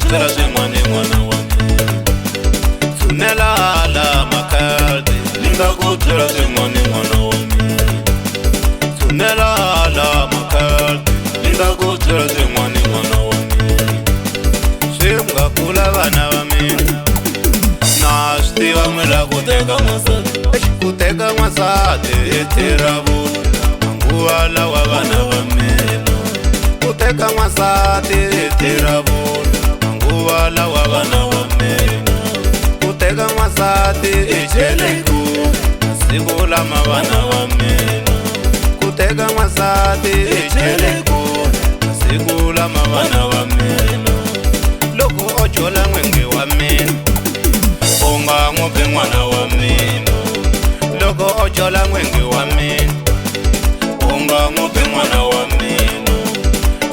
byela swin'wana n'wana wa mina. Tshunela hala makhadi ni nga ku byela swin'wana n'wana wa mina. Tshunela hala makhadi ni nga ku byela swin'wana n'wana wa mina. Swi nga kula vana va mina na swi tiva n'wela ku teka n'wansati. Ku teka n'wansati hi tirhavula manguva lawa vana va mina. Ku teka n'wansati hi tirhavula manguva lawa vana va mina. Ku teka n'wansati hi cheleku masiku lama vana va mina. Ku teka n'wansati hi cheleku masiku lama vana va mina. Loko o jola n'wenge wa mina u nga n'wi bi n'wana wa mina. Loko o jola n'wenge wa mina u nga n'wi bi n'wana wa mina.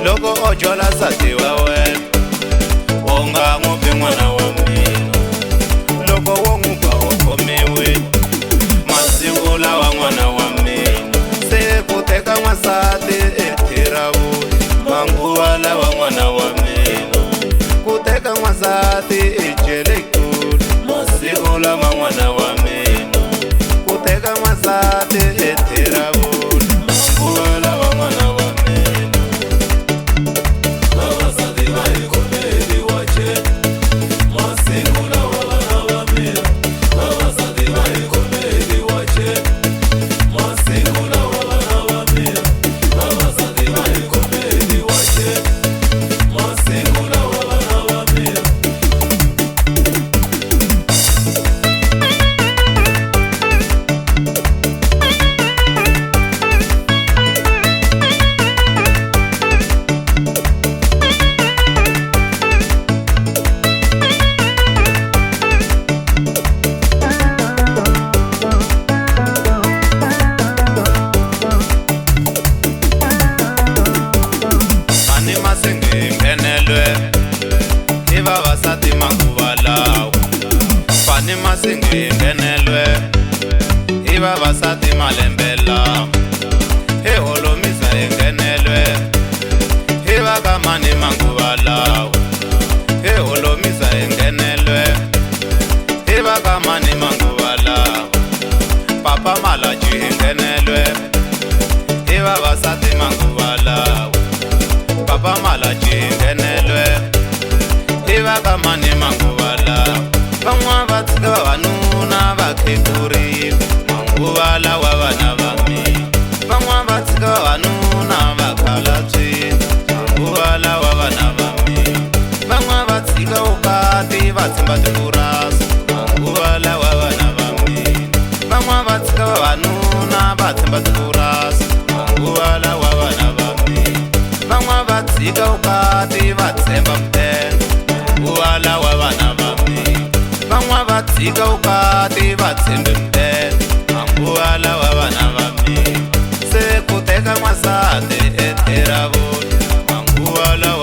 Loko o jola nsati wa wena u nga n'wi bi n'wana wa mina. Loko wo n'wi ba u khomiwile masiku lawa n'wana wa mina. Se ku teka n'wansati i tirhavula manguva lawa n'wana wa mina. Ku teka n'wansati i jelekule masiku lama n'wana wa mina. Ku teka n'wansati i tirhavula manguva lawa n'wana wa mina. Vavasati va hi khomeriwa chela masiku lawa vana va mina. Vavasati va hi khomeriwa chela masiku lawa vana va mina. Vavasati va hi khomeriwa chela masiku lawa vana va mina. Ani masenge ngenelwe hi vavasati manguva lawa. Fani masenge ngenelwe hi vavasati malembe lama. Hi holomisa hi ngenelwe hi vakamani manguva lawa. Hi holomisa hi ngenelwe hi vakamani manguva lawa. Papa Malachi hi ngenelwe hi vavasati manguva lawa. Papa Malachi ngenelwe hi vakamani manguva lawa. Van'wana va tshika vavanuna va khekurile manguva lawa vana va mina. Van'wana va tshika vavanuna va khalatswini manguva lawa vana va mina. Van'wana va tshika vukati va tshemba tipurasi manguva lawa vana va mina. Van'wana va tshika vavanuna va tshemba tipurasi manguva lawa vana va mina. Van'wana va tshika vukati va tshemba mudende manguva lawa vana va mina. Van'wana va tshika vukati va tshembe mudende manguva lawa vana va mina. Se ku teka n'wansati i tirhavula manguva lawa